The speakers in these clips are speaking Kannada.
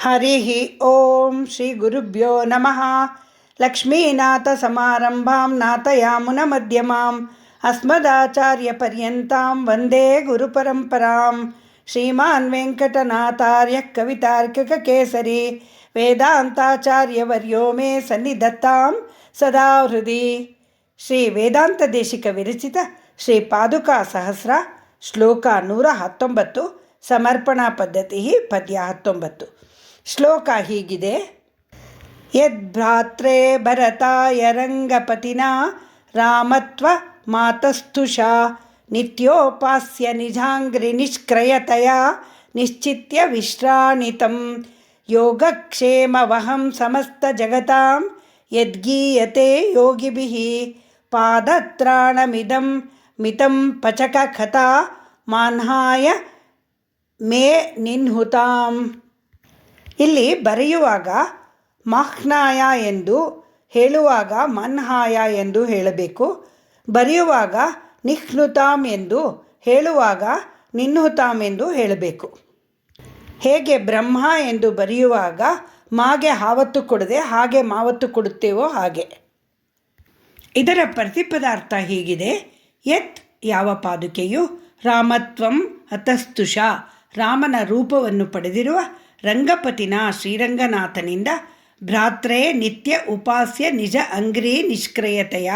ಹರಿಃ ಓಂ ಶ್ರೀ ಗುರುಭ್ಯೋ ನಮಃ. ಲಕ್ಷ್ಮೀನಾಥಸಮಾರಂಭಾಂ ನಾಥಯಾಮುನಮಧ್ಯಮಾಂ ಅಸ್ಮದಾಚಾರ್ಯಪರ್ಯಂತಾಂ ವಂದೇ ಗುರುಪರಂಪರಾಂ. ಶ್ರೀಮಾನ್ ವೆಂಕಟನಾಥಾರ್ಯಃ ಕವಿತಾರ್ಕಿಕಕೇಸರಿ ವೇದಾಂತಾಚಾರ್ಯವರ್ಯೋ ಮೇ ಸನ್ನಿಧತ್ತಾಂ ಸದಾ ಹೃದಿ. ಶ್ರೀ ವೇದಾಂತ ದೇಶಿಕ ವಿರಚಿತ ಶ್ರೀ ಪಾದುಕಾ ಸಹಸ್ರ ಶ್ಲೋಕ 119 ಸಮರ್ಪಣಾ ಪದ್ಧತಿ ಪದ್ಯ 19. ಶ್ಲೋಕ ಹೀಗಿದೆ: ಯದ್ಭ್ರಾತ್ರೇ ಭರತಾಯ ರಂಗಪತಿನಾ ರಾಮತ್ವ ಮಾತಸ್ತುಷಾ ನಿತ್ಯೋಪಾಸ್ಯ ನಿಜಾಂಗ್ರಿ ನಿಷ್ಕ್ರಯತೆಯ ನಿಶ್ಚಿತ್ಯ ವಿಶ್ರಾಣಿತಂ ಯೋಗಕ್ಷೇಮವಹಂ ಸಮಸ್ತ ಜಗತಾಂ ಯದ್ಗೀಯತೆ ಯೋಗಿಭಿಃ ಪಾದತ್ರಾಣಮಿದಂ ಮಿತಂ ಪಚಕ ಕಥಾ ಮಾನ್ಹಾಯ ಮೇ ನಿನ್ಹುತಾಂ. ಇಲ್ಲಿ ಬರೆಯುವಾಗ ಮಾಹ್ನಾಯ ಎಂದು ಹೇಳುವಾಗ ಮನ್ಹಾಯ ಎಂದು ಹೇಳಬೇಕು. ಬರೆಯುವಾಗ ನಿಹ್ನುತಾಂ ಎಂದು ಹೇಳುವಾಗ ನಿನ್ಹುತಾಂ ಎಂದು ಹೇಳಬೇಕು. ಹೇಗೆ ಬ್ರಹ್ಮ ಎಂದು ಬರೆಯುವಾಗ ಮಾಗೆ ಹಾವತ್ತು ಕೊಡದೆ ಹಾಗೆ ಮಾವತ್ತು ಕೊಡುತ್ತೇವೋ ಹಾಗೆ. ಇದರ ಪ್ರತಿಪದಾರ್ಥ ಹೀಗಿದೆ: ಯತ್ ಯಾವ ಪಾದುಕೆಯು ರಾಮತ್ವಂ ಅತಸ್ತುಷ ರಾಮನ ರೂಪವನ್ನು ಪಡೆದಿರುವ ರಂಗಪತಿನ ಶ್ರೀರಂಗನಾಥನಿಂದ ಭ್ರಾತ್ರೇ ನಿತ್ಯ ಉಪಾಸ್ಯ ನಿಜ ಅಂಗ್ರಿ ನಿಷ್ಕ್ರಿಯತೆಯ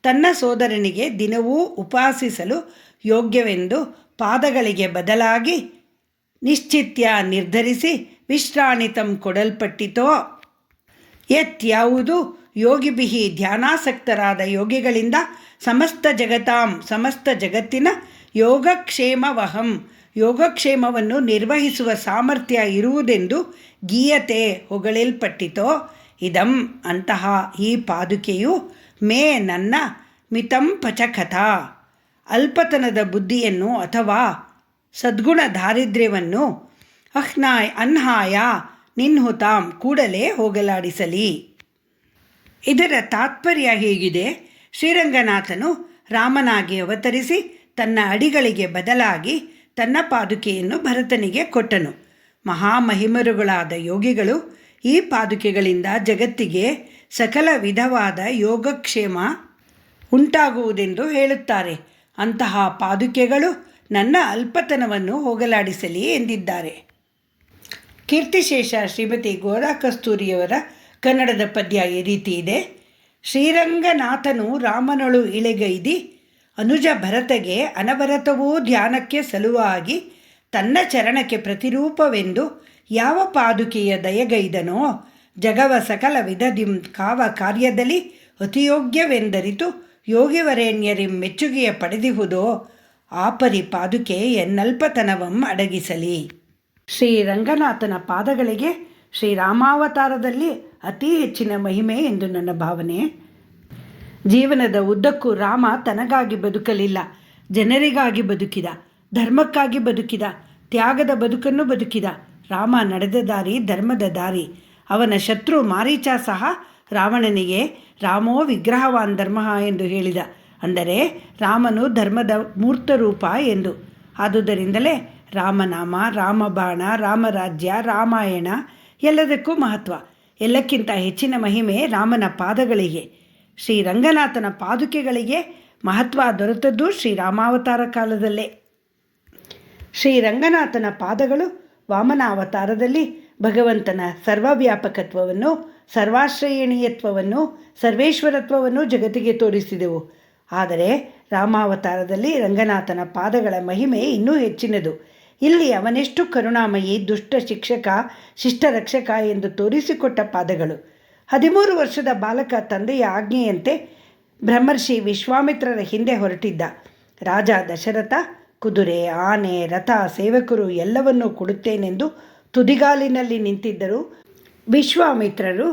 ತನ್ನ ಸೋದರನಿಗೆ ದಿನವೂ ಉಪಾಸಿಸಲು ಯೋಗ್ಯವೆಂದು ಪಾದಗಳಿಗೆ ಬದಲಾಗಿ ನಿಶ್ಚಿತ್ಯ ನಿರ್ಧರಿಸಿ ವಿಶ್ರಾಣಿತಂ ಕೊಡಲ್ಪಟ್ಟಿತೋ ಯತ್ ಯಾವುದು ಯೋಗಿಭಿಹಿ ಧ್ಯಾನಾಸಕ್ತರಾದ ಯೋಗಿಗಳಿಂದ ಸಮಸ್ತ ಜಗತಾಂ ಸಮಸ್ತ ಜಗತ್ತಿನ ಯೋಗಕ್ಷೇಮವಹಂ ಯೋಗಕ್ಷೇಮವನ್ನು ನಿರ್ವಹಿಸುವ ಸಾಮರ್ಥ್ಯ ಇರುವುದೆಂದು ಗೀಯತೆ ಹೊಗಳಲ್ಪಟ್ಟಿತೋ ಇದಂ ಅಂತಹ ಈ ಪಾದುಕೆಯು ಮೇ ನನ್ನ ಮಿತಂ ಪಚಕಥಾ ಅಲ್ಪತನದ ಬುದ್ಧಿಯನ್ನು ಅಥವಾ ಸದ್ಗುಣ ದಾರಿದ್ರ್ಯವನ್ನು ಅನ್ಹಾಯ ನಿನ್ಹುತಾಂ ಕೂಡಲೇ ಹೋಗಲಾಡಿಸಲಿ. ಇದರ ತಾತ್ಪರ್ಯ ಹೀಗಿದೆ: ಶ್ರೀರಂಗನಾಥನು ರಾಮನಾಗಿ ಅವತರಿಸಿ ತನ್ನ ಅಡಿಗಳಿಗೆ ಬದಲಾಗಿ ತನ್ನ ಪಾದುಕೆಯನ್ನು ಭರತನಿಗೆ ಕೊಟ್ಟನು. ಮಹಾಮಹಿಮರುಗಳಾದ ಯೋಗಿಗಳು ಈ ಪಾದುಕೆಗಳಿಂದ ಜಗತ್ತಿಗೆ ಸಕಲ ವಿಧವಾದ ಯೋಗಕ್ಷೇಮ ಉಂಟಾಗುವುದೆಂದು ಹೇಳುತ್ತಾರೆ. ಅಂತಹ ಪಾದುಕೆಗಳು ನನ್ನ ಅಲ್ಪತನವನ್ನು ಹೋಗಲಾಡಿಸಲಿ ಎಂದಿದ್ದಾರೆ. ಕೀರ್ತಿಶೇಷ ಶ್ರೀಮತಿ ಗೋರಾ ಕಸ್ತೂರಿಯವರ ಕನ್ನಡದ ಪದ್ಯ ಈ ರೀತಿ ಇದೆ: ಶ್ರೀರಂಗನಾಥನು ರಾಮನೊಳು ಇಳೆಗೈದಿ ಅನುಜ ಭರತಗೆ ಅನವರತವೂ ಧ್ಯಾನಕ್ಕೆ ಸಲುವಾಗಿ ತನ್ನ ಚರಣಕ್ಕೆ ಪ್ರತಿರೂಪವೆಂದು ಯಾವ ಪಾದುಕೆಯ ದಯಗೈದನೋ ಜಗವ ಸಕಲ ವಿಧದಿಂ ಕಾವ ಕಾರ್ಯದಲ್ಲಿ ಅತಿಯೋಗ್ಯವೆಂದರಿತು ಯೋಗಿವರೇಣ್ಯರಿಂ ಮೆಚ್ಚುಗೆಯ ಪಡೆದಿಹುದೋ ಆಪರಿ ಪಾದುಕೆ ಎನ್ನಲ್ಪತನವಂ ಅಡಗಿಸಲಿ. ಶ್ರೀರಂಗನಾಥನ ಪಾದಗಳಿಗೆ ಶ್ರೀರಾಮಾವತಾರದಲ್ಲಿ ಅತಿ ಹೆಚ್ಚಿನ ಮಹಿಮೆ ಎಂದು ನನ್ನ ಭಾವನೆ. ಜೀವನದ ಉದ್ದಕ್ಕೂ ರಾಮ ತನಗಾಗಿ ಬದುಕಲಿಲ್ಲ, ಜನರಿಗಾಗಿ ಬದುಕಿದ, ಧರ್ಮಕ್ಕಾಗಿ ಬದುಕಿದ, ತ್ಯಾಗದ ಬದುಕನ್ನು ಬದುಕಿದ. ರಾಮ ನಡೆದ ದಾರಿ ಧರ್ಮದ ದಾರಿ. ಅವನ ಶತ್ರು ಮಾರೀಚ ಸಹ ರಾವಣನಿಗೆ ರಾಮೋ ವಿಗ್ರಹವಾನ್ ಧರ್ಮ ಎಂದು ಹೇಳಿದ, ಅಂದರೆ ರಾಮನು ಧರ್ಮದ ಮೂರ್ತರೂಪ ಎಂದು. ಆದುದರಿಂದಲೇ ರಾಮನಾಮ, ರಾಮಬಾಣ, ರಾಮರಾಜ್ಯ, ರಾಮಾಯಣ ಎಲ್ಲದಕ್ಕೂ ಮಹತ್ವ. ಎಲ್ಲಕ್ಕಿಂತ ಹೆಚ್ಚಿನ ಮಹಿಮೆ ರಾಮನ ಪಾದಗಳಿಗೆ. ಶ್ರೀರಂಗನಾಥನ ಪಾದುಕೆಗಳಿಗೆ ಮಹತ್ವ ದೊರೆತದ್ದು ಶ್ರೀರಾಮಾವತಾರ ಕಾಲದಲ್ಲೇ. ಶ್ರೀರಂಗನಾಥನ ಪಾದಗಳು ವಾಮನಾವತಾರದಲ್ಲಿ ಭಗವಂತನ ಸರ್ವವ್ಯಾಪಕತ್ವವನ್ನು, ಸರ್ವಾಶ್ರಯಣೀಯತ್ವವನ್ನು, ಸರ್ವೇಶ್ವರತ್ವವನ್ನು ಜಗತ್ತಿಗೆ ತೋರಿಸಿದೆವು. ಆದರೆ ರಾಮಾವತಾರದಲ್ಲಿ ರಂಗನಾಥನ ಪಾದಗಳ ಮಹಿಮೆ ಇನ್ನೂ ಹೆಚ್ಚಿನದು. ಇಲ್ಲಿ ಅವನೆಷ್ಟು ಕರುಣಾಮಯಿ, ದುಷ್ಟ ಶಿಕ್ಷಕ, ಶಿಷ್ಟರಕ್ಷಕ ಎಂದು ತೋರಿಸಿಕೊಟ್ಟ ಪಾದಗಳು. 13 ವರ್ಷದ ಬಾಲಕ ತಂದೆಯ ಆಜ್ಞೆಯಂತೆ ಬ್ರಹ್ಮರ್ಷಿ ವಿಶ್ವಾಮಿತ್ರರ ಹಿಂದೆ ಹೊರಟಿದ್ದ. ರಾಜ ದಶರಥ ಕುದುರೆ, ಆನೆ, ರಥ, ಸೇವಕರು ಎಲ್ಲವನ್ನೂ ಕೊಡುತ್ತೇನೆಂದು ತುದಿಗಾಲಿನಲ್ಲಿ ನಿಂತಿದ್ದರು. ವಿಶ್ವಾಮಿತ್ರರು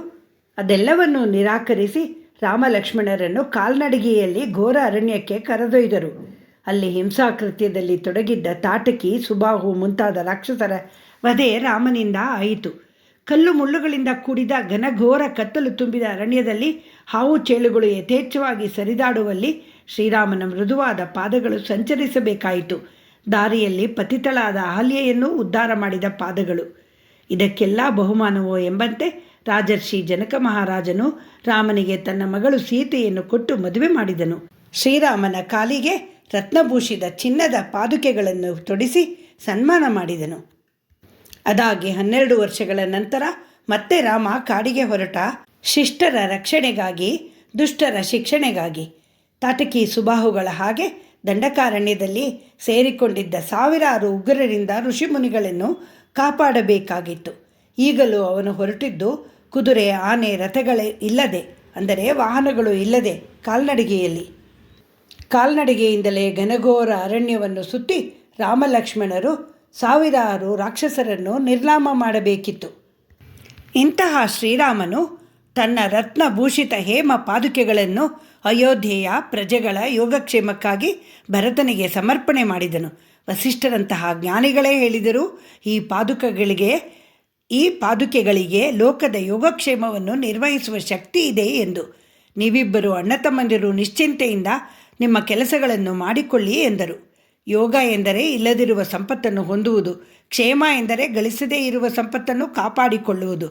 ಅದೆಲ್ಲವನ್ನೂ ನಿರಾಕರಿಸಿ ರಾಮಲಕ್ಷ್ಮಣರನ್ನು ಕಾಲ್ನಡಿಗೆಯಲ್ಲಿ ಘೋರ ಅರಣ್ಯಕ್ಕೆ ಕರೆದೊಯ್ದರು. ಅಲ್ಲಿ ಹಿಂಸಾಕೃತ್ಯದಲ್ಲಿ ತೊಡಗಿದ್ದ ತಾಟಕಿ, ಸುಬಾಹು ಮುಂತಾದ ರಾಕ್ಷಸರ ವಧೆ ರಾಮನಿಂದ ಆಯಿತು. ಕಲ್ಲು ಮುಳ್ಳುಗಳಿಂದ ಕೂಡಿದ ಘನಘೋರ ಕತ್ತಲು ತುಂಬಿದ ಅರಣ್ಯದಲ್ಲಿ ಹಾವು ಚೇಳುಗಳು ಯಥೇಚ್ಛವಾಗಿ ಸರಿದಾಡುವಲ್ಲಿ ಶ್ರೀರಾಮನ ಮೃದುವಾದ ಪಾದಗಳು ಸಂಚರಿಸಬೇಕಾಯಿತು. ದಾರಿಯಲ್ಲಿ ಪತಿತಳಾದ ಅಹಲ್ಯೆಯನ್ನು ಉದ್ಧಾರ ಮಾಡಿದ ಪಾದಗಳು. ಇದಕ್ಕೆಲ್ಲ ಬಹುಮಾನವೋ ಎಂಬಂತೆ ರಾಜರ್ಷಿ ಜನಕ ಮಹಾರಾಜನು ರಾಮನಿಗೆ ತನ್ನ ಮಗಳು ಸೀತೆಯನ್ನು ಕೊಟ್ಟು ಮದುವೆ ಮಾಡಿದನು. ಶ್ರೀರಾಮನ ಕಾಲಿಗೆ ರತ್ನಭೂಷಿತ ಚಿನ್ನದ ಪಾದುಕೆಗಳನ್ನು ತೊಡಿಸಿ ಸನ್ಮಾನ ಮಾಡಿದನು. ಅದಾಗಿ 12 ವರ್ಷಗಳ ನಂತರ ಮತ್ತೆ ರಾಮ ಕಾಡಿಗೆ ಹೊರಟ. ಶಿಷ್ಟರ ರಕ್ಷಣೆಗಾಗಿ, ದುಷ್ಟರ ಶಿಕ್ಷಣೆಗಾಗಿ. ತಾಟಕಿ ಸುಬಾಹುಗಳ ಹಾಗೆ ದಂಡಕಾರಣ್ಯದಲ್ಲಿ ಸೇರಿಕೊಂಡಿದ್ದ ಸಾವಿರಾರು ಉಗ್ರರಿಂದ ಋಷಿಮುನಿಗಳನ್ನು ಕಾಪಾಡಬೇಕಾಗಿತ್ತು. ಈಗಲೂ ಅವನು ಹೊರಟಿದ್ದು ಕುದುರೆ, ಆನೆ, ರಥಗಳೇ ಇಲ್ಲದೆ, ಅಂದರೆ ವಾಹನಗಳು ಇಲ್ಲದೆ ಕಾಲ್ನಡಿಗೆಯಿಂದಲೇ ಘನಘೋರ ಅರಣ್ಯವನ್ನು ಸುತ್ತಿ ರಾಮಲಕ್ಷ್ಮಣರು ಸಾವಿರಾರು ರಾಕ್ಷಸರನ್ನು ನಿರ್ನಾಮ ಮಾಡಬೇಕಿತ್ತು. ಇಂತಹ ಶ್ರೀರಾಮನು ತನ್ನ ರತ್ನಭೂಷಿತ ಹೇಮ ಪಾದುಕೆಗಳನ್ನು ಅಯೋಧ್ಯೆಯ ಪ್ರಜೆಗಳ ಯೋಗಕ್ಷೇಮಕ್ಕಾಗಿ ಭರತನಿಗೆ ಸಮರ್ಪಣೆ ಮಾಡಿದನು. ವಸಿಷ್ಠರಂತಹ ಜ್ಞಾನಿಗಳೇ ಹೇಳಿದರು, ಈ ಪಾದುಕೆಗಳಿಗೆ ಲೋಕದ ಯೋಗಕ್ಷೇಮವನ್ನು ನಿರ್ವಹಿಸುವ ಶಕ್ತಿ ಇದೆ ಎಂದು. ನೀವಿಬ್ಬರು ಅಣ್ಣತಮ್ಮಂದಿರು ನಿಶ್ಚಿಂತೆಯಿಂದ ನಿಮ್ಮ ಕೆಲಸಗಳನ್ನು ಮಾಡಿಕೊಳ್ಳಿ ಎಂದರು. ಯೋಗ ಎಂದರೆ ಇಲ್ಲದಿರುವ ಸಂಪತ್ತನ್ನು ಹೊಂದುವುದು, ಕ್ಷೇಮ ಎಂದರೆ ಗಳಿಸದೇ ಇರುವ ಸಂಪತ್ತನ್ನು ಕಾಪಾಡಿಕೊಳ್ಳುವುದು.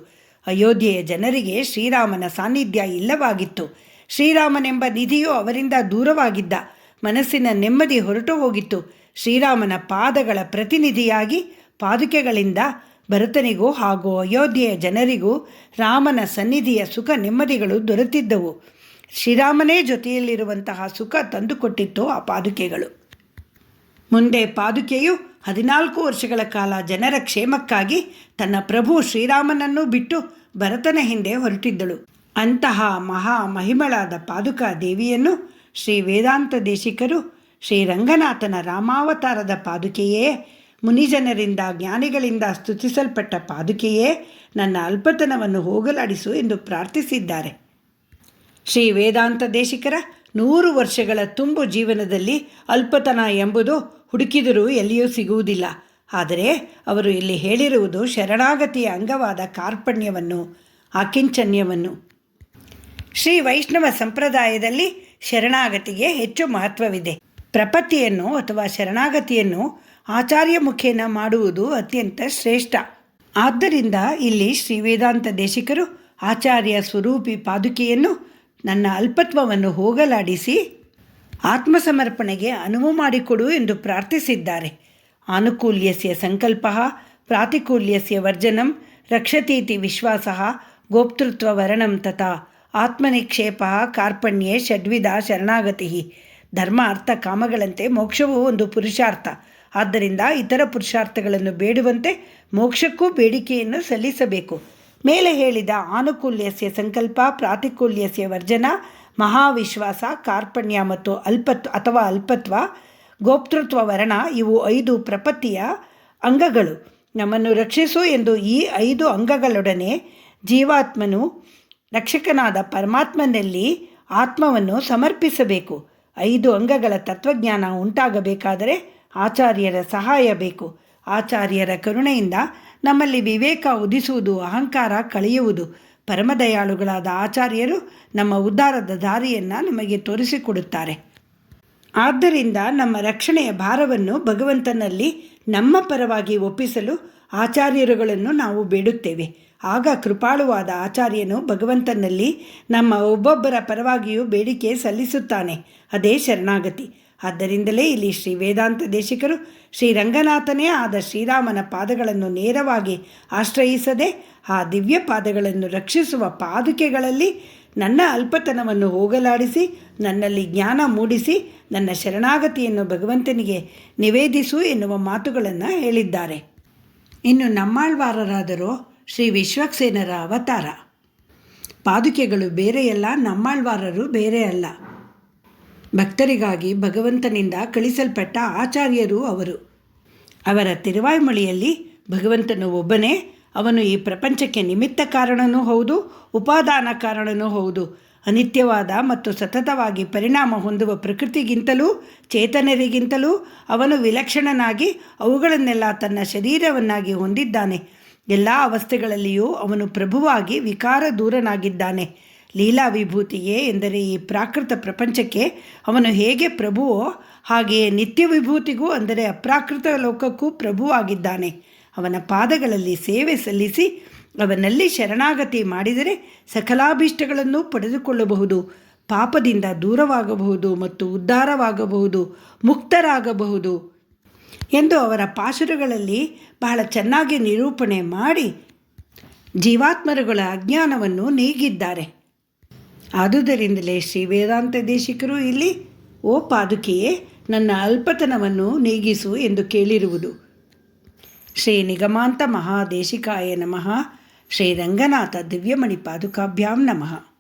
ಅಯೋಧ್ಯೆಯ ಜನರಿಗೆ ಶ್ರೀರಾಮನ ಸಾನ್ನಿಧ್ಯ ಇಲ್ಲವಾಗಿತ್ತು. ಶ್ರೀರಾಮನೆಂಬ ನಿಧಿಯು ಅವರಿಂದ ದೂರವಾಗಿದ್ದ. ಮನಸ್ಸಿನ ನೆಮ್ಮದಿ ಹೊರಟು ಹೋಗಿತ್ತು. ಶ್ರೀರಾಮನ ಪಾದಗಳ ಪ್ರತಿನಿಧಿಯಾಗಿ ಪಾದುಕೆಗಳಿಂದ ಭರತನಿಗೂ ಹಾಗೂ ಅಯೋಧ್ಯೆಯ ಜನರಿಗೂ ರಾಮನ ಸನ್ನಿಧಿಯ ಸುಖ ನೆಮ್ಮದಿಗಳು ದೊರೆತಿದ್ದವು. ಶ್ರೀರಾಮನೇ ಜೊತೆಯಲ್ಲಿರುವಂತಹ ಸುಖ ತಂದುಕೊಟ್ಟಿತ್ತು ಆ ಪಾದುಕೆಗಳು. ಮುಂದೆ ಪಾದುಕೆಯು 14 ವರ್ಷಗಳ ಕಾಲ ಜನರ ಕ್ಷೇಮಕ್ಕಾಗಿ ತನ್ನ ಪ್ರಭು ಶ್ರೀರಾಮನನ್ನು ಬಿಟ್ಟು ಭರತನ ಹಿಂದೆ ಹೊರಟಿದ್ದಳು. ಅಂತಹ ಮಹಿಮಳಾದ ಪಾದುಕಾ ದೇವಿಯನ್ನು ಶ್ರೀ ವೇದಾಂತ ದೇಶಿಕರು ಶ್ರೀರಂಗನಾಥನ ರಾಮಾವತಾರದ ಪಾದುಕೆಯೇ, ಮುನಿಜನರಿಂದ ಜ್ಞಾನಿಗಳಿಂದ ಸ್ತುತಿಸಲ್ಪಟ್ಟ ಪಾದುಕೆಯೇ, ನನ್ನ ಅಲ್ಪತನವನ್ನು ಹೋಗಲಾಡಿಸು ಎಂದು ಪ್ರಾರ್ಥಿಸಿದ್ದಾರೆ. ಶ್ರೀ ವೇದಾಂತ ದೇಶಿಕರ 100 ವರ್ಷಗಳ ತುಂಬು ಜೀವನದಲ್ಲಿ ಅಲ್ಪತನ ಎಂಬುದು ಹುಡುಕಿದರೂ ಎಲ್ಲಿಯೂ ಸಿಗುವುದಿಲ್ಲ. ಆದರೆ ಅವರು ಇಲ್ಲಿ ಹೇಳಿರುವುದು ಶರಣಾಗತಿಯ ಅಂಗವಾದ ಕಾರ್ಪಣ್ಯವನ್ನು, ಆಕಿಂಚನ್ಯವನ್ನು. ಶ್ರೀ ವೈಷ್ಣವ ಸಂಪ್ರದಾಯದಲ್ಲಿ ಶರಣಾಗತಿಗೆ ಹೆಚ್ಚು ಮಹತ್ವವಿದೆ. ಪ್ರಪತ್ತಿಯನ್ನು ಅಥವಾ ಶರಣಾಗತಿಯನ್ನು ಆಚಾರ್ಯ ಮುಖೇನ ಮಾಡುವುದು ಅತ್ಯಂತ ಶ್ರೇಷ್ಠ. ಆದ್ದರಿಂದ ಇಲ್ಲಿ ಶ್ರೀ ವೇದಾಂತ ದೇಶಿಕರು ಆಚಾರ್ಯ ಸ್ವರೂಪಿ ಪಾದುಕೆಯನ್ನು ನನ್ನ ಅಲ್ಪತ್ವವನ್ನು ಹೋಗಲಾಡಿಸಿ ಆತ್ಮಸಮರ್ಪಣೆಗೆ ಅನುವು ಮಾಡಿಕೊಡು ಎಂದು ಪ್ರಾರ್ಥಿಸಿದ್ದಾರೆ. ಆನುಕೂಲ್ಯಸ್ಯ ಸಂಕಲ್ಪ ಪ್ರಾತಿಕೂಲ್ಯಸ್ಯ ವರ್ಜನಂ ರಕ್ಷತೀತಿ ವಿಶ್ವಾಸ ಗೋಪ್ತೃತ್ವ ವರ್ಣಂ ತಥಾ ಆತ್ಮನಿಕ್ಷೇಪ ಕಾರ್ಪಣ್ಯೇ ಷಡ್ವಿಧ ಶರಣಾಗತಿ. ಧರ್ಮ ಅರ್ಥ ಕಾಮಗಳಂತೆ ಮೋಕ್ಷವೂ ಒಂದು ಪುರುಷಾರ್ಥ. ಆದ್ದರಿಂದ ಇತರ ಪುರುಷಾರ್ಥಗಳನ್ನು ಬೇಡುವಂತೆ ಮೋಕ್ಷಕ್ಕೂ ಬೇಡಿಕೆಯನ್ನು ಸಲ್ಲಿಸಬೇಕು. ಮೇಲೆ ಹೇಳಿದ ಆನುಕೂಲ್ಯಸ್ಯ ಸಂಕಲ್ಪ, ಪ್ರಾತಿಕೂಲ್ಯಸ್ಯ ವರ್ಜನ, ಮಹಾವಿಶ್ವಾಸ, ಕಾರ್ಪಣ್ಯ ಮತ್ತು ಅಲ್ಪತ್ವ, ಗೋಪ್ತೃತ್ವ ವರ್ಣ ಇವು 5 ಪ್ರಪತ್ತಿಯ ಅಂಗಗಳು. ನಮ್ಮನ್ನು ರಕ್ಷಿಸು ಎಂದು ಈ 5 ಅಂಗಗಳೊಡನೆ ಜೀವಾತ್ಮನು ರಕ್ಷಕನಾದ ಪರಮಾತ್ಮನಲ್ಲಿ ಆತ್ಮವನ್ನು ಸಮರ್ಪಿಸಬೇಕು. 5 ಅಂಗಗಳ ತತ್ವಜ್ಞಾನ ಉಂಟಾಗಬೇಕಾದರೆ ಆಚಾರ್ಯರ ಸಹಾಯ ಬೇಕು. ಆಚಾರ್ಯರ ಕರುಣೆಯಿಂದ ನಮ್ಮಲ್ಲಿ ವಿವೇಕ ಉದಿಸುವುದು, ಅಹಂಕಾರ ಕಳೆಯುವುದು. ಪರಮದಯಾಳುಗಳಾದ ಆಚಾರ್ಯರು ನಮ್ಮ ಉದ್ಧಾರದ ದಾರಿಯನ್ನು ನಮಗೆ ತೋರಿಸಿಕೊಡುತ್ತಾರೆ. ಆದ್ದರಿಂದ ನಮ್ಮ ರಕ್ಷಣೆಯ ಭಾರವನ್ನು ಭಗವಂತನಲ್ಲಿ ನಮ್ಮ ಪರವಾಗಿ ಒಪ್ಪಿಸಲು ಆಚಾರ್ಯರುಗಳನ್ನು ನಾವು ಬೇಡುತ್ತೇವೆ. ಆಗ ಕೃಪಾಳುವಾದ ಆಚಾರ್ಯನು ಭಗವಂತನಲ್ಲಿ ನಮ್ಮ ಒಬ್ಬೊಬ್ಬರ ಪರವಾಗಿಯೂ ಬೇಡಿಕೆ ಸಲ್ಲಿಸುತ್ತಾನೆ. ಅದೇ ಶರಣಾಗತಿ. ಆದ್ದರಿಂದಲೇ ಇಲ್ಲಿ ಶ್ರೀ ವೇದಾಂತ ದೇಶಿಕರು ಶ್ರೀರಂಗನಾಥನೇ ಆದ ಶ್ರೀರಾಮನ ಪಾದಗಳನ್ನು ನೇರವಾಗಿ ಆಶ್ರಯಿಸದೆ ಆ ದಿವ್ಯ ಪಾದಗಳನ್ನು ರಕ್ಷಿಸುವ ಪಾದುಕೆಗಳಲ್ಲಿ ನನ್ನ ಅಲ್ಪತನವನ್ನು ಹೋಗಲಾಡಿಸಿ ನನ್ನಲ್ಲಿ ಜ್ಞಾನ ಮೂಡಿಸಿ ನನ್ನ ಶರಣಾಗತಿಯನ್ನು ಭಗವಂತನಿಗೆ ನಿವೇದಿಸು ಎನ್ನುವ ಮಾತುಗಳನ್ನು ಹೇಳಿದ್ದಾರೆ. ಇನ್ನು ನಮ್ಮಾಳ್ವಾರರಾದರೋ ಶ್ರೀ ವಿಶ್ವಕ್ಸೇನರ ಅವತಾರ. ಪಾದುಕೆಗಳು ಬೇರೆಯಲ್ಲ, ನಮ್ಮಾಳ್ವಾರರು ಬೇರೆ ಅಲ್ಲ. ಭಕ್ತರಿಗಾಗಿ ಭಗವಂತನಿಂದ ಕಳಿಸಲ್ಪಟ್ಟ ಆಚಾರ್ಯರು ಅವರು. ಅವರ ತಿರುವಾಯ್ಮೊಳಿಯಲ್ಲಿ ಭಗವಂತನು ಒಬ್ಬನೇ. ಅವನು ಈ ಪ್ರಪಂಚಕ್ಕೆ ನಿಮಿತ್ತ ಕಾರಣನೂ ಹೌದು, ಉಪಾದಾನ ಕಾರಣನೂ ಹೌದು. ಅನಿತ್ಯವಾದ ಮತ್ತು ಸತತವಾಗಿ ಪರಿಣಾಮ ಹೊಂದುವ ಪ್ರಕೃತಿಗಿಂತಲೂ ಚೇತನರಿಗಿಂತಲೂ ಅವನು ವಿಲಕ್ಷಣನಾಗಿ ಅವುಗಳನ್ನೆಲ್ಲ ತನ್ನ ಶರೀರವನ್ನಾಗಿ ಹೊಂದಿದ್ದಾನೆ. ಎಲ್ಲ ಅವಸ್ಥೆಗಳಲ್ಲಿಯೂ ಅವನು ಪ್ರಭುವಾಗಿ ವಿಕಾರ ದೂರನಾಗಿದ್ದಾನೆ. ಲೀಲಾ ವಿಭೂತಿಯೇ ಎಂದರೆ ಈ ಪ್ರಾಕೃತ ಪ್ರಪಂಚಕ್ಕೆ ಅವನು ಹೇಗೆ ಪ್ರಭುವೋ ಹಾಗೆಯೇ ನಿತ್ಯ ವಿಭೂತಿಗೂ ಅಂದರೆ ಅಪ್ರಾಕೃತ ಲೋಕಕ್ಕೂ ಪ್ರಭುವಾಗಿದ್ದಾನೆ. ಅವನ ಪಾದಗಳಲ್ಲಿ ಸೇವೆ ಸಲ್ಲಿಸಿ ಅವನಲ್ಲಿ ಶರಣಾಗತಿ ಮಾಡಿದರೆ ಸಕಲಾಭೀಷ್ಟಗಳನ್ನು ಪಡೆದುಕೊಳ್ಳಬಹುದು, ಪಾಪದಿಂದ ದೂರವಾಗಬಹುದು ಮತ್ತು ಉದ್ಧಾರವಾಗಬಹುದು, ಮುಕ್ತರಾಗಬಹುದು ಎಂದು ಅವರ ಪಾಶುರಗಳಲ್ಲಿ ಬಹಳ ಚೆನ್ನಾಗಿ ನಿರೂಪಣೆ ಮಾಡಿ ಜೀವಾತ್ಮರುಗಳ ಅಜ್ಞಾನವನ್ನು ನೀಗಿದ್ದಾರೆ. ಆದುದರಿಂದಲೇ ಶ್ರೀ ವೇದಾಂತ ದೇಶಿಕರು ಇಲ್ಲಿ ಓ ಪಾದುಕೆಯೇ ನನ್ನ ಅಲ್ಪತನವನ್ನು ನೀಗಿಸು ಎಂದು ಕೇಳಿರುವುದು. ಶ್ರೀ ನಿಗಮಾಂತ ಮಹಾದೇಶಿಕಾಯ ನಮಃ. ಶ್ರೀ ರಂಗನಾಥ ದಿವ್ಯಮಣಿ ಪಾದುಕಾಭ್ಯಾಂ ನಮಃ.